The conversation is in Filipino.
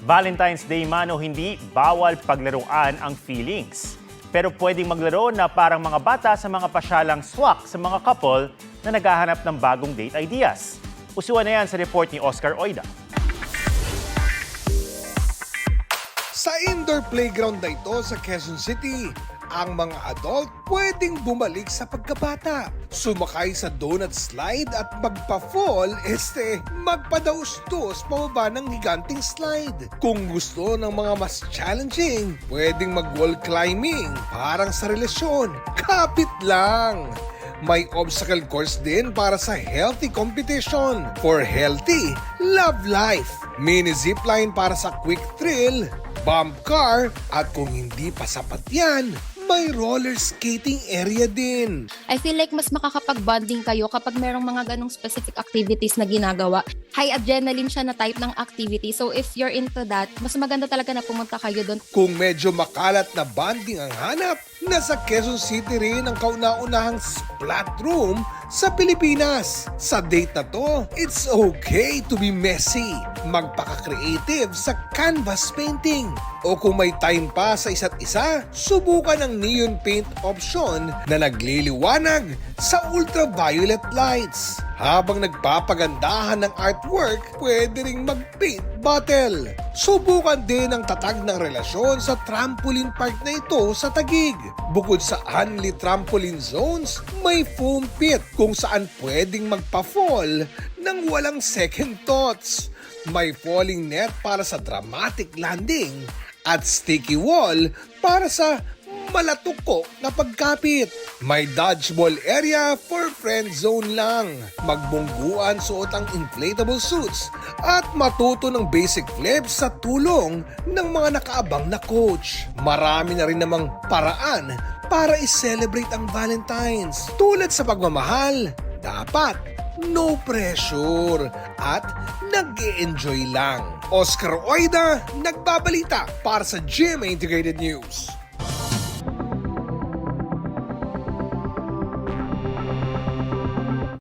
Valentine's Day man o hindi, bawal paglaruan ang feelings. Pero pwedeng maglaro na parang mga bata sa mga pasyalang swak sa mga couple na naghahanap ng bagong date ideas. Usuan na yan sa report ni Oscar Oida. Sa indoor playground na ito sa Quezon City, ang mga adult pwedeng bumalik sa pagkabata. Sumakay sa donut slide at magpa-fall, magpadaustos pababa ng higanting slide. Kung gusto ng mga mas challenging, pwedeng mag-wall climbing, parang sa relasyon. Kapit lang! May obstacle course din para sa healthy competition. For healthy, love life. Mini zipline para sa quick thrill, bump car, at kung hindi pa sapat yan, may roller skating area din. I feel like mas makakapag-bonding kayo kapag merong mga ganong specific activities na ginagawa. High adrenaline siya na type ng activity. So if you're into that, mas maganda talaga na pumunta kayo doon. Kung medyo makalat na bonding ang hanap, nasa Quezon City rin ang kauna-unahang splat room sa Pilipinas. Sa date na to, it's okay to be messy. Magpaka-creative sa canvas painting. O kung may time pa sa isa't isa, subukan ang neon paint option na nagliliwanag sa ultraviolet lights. Habang nagpapagandahan ng artwork, pwede ring mag-paint bottle. Subukan din ang tatag ng relasyon sa trampoline park na ito sa Taguig. Bukod sa Unli trampoline zones, may foam pit kung saan pwedeng magpa-fall ng walang second thoughts. May falling net para sa dramatic landing at sticky wall para sa malatuko na pagkapit. May dodgeball area for friend zone lang. Magbungguan suot ang inflatable suits at matuto ng basic flips sa tulong ng mga nakaabang na coach. Marami na rin namang paraan para i-celebrate ang Valentine's. Tulad sa pagmamahal, dapat no pressure at nag-e-enjoy lang. Oscar Oida, nagbabalita para sa GMA Integrated News.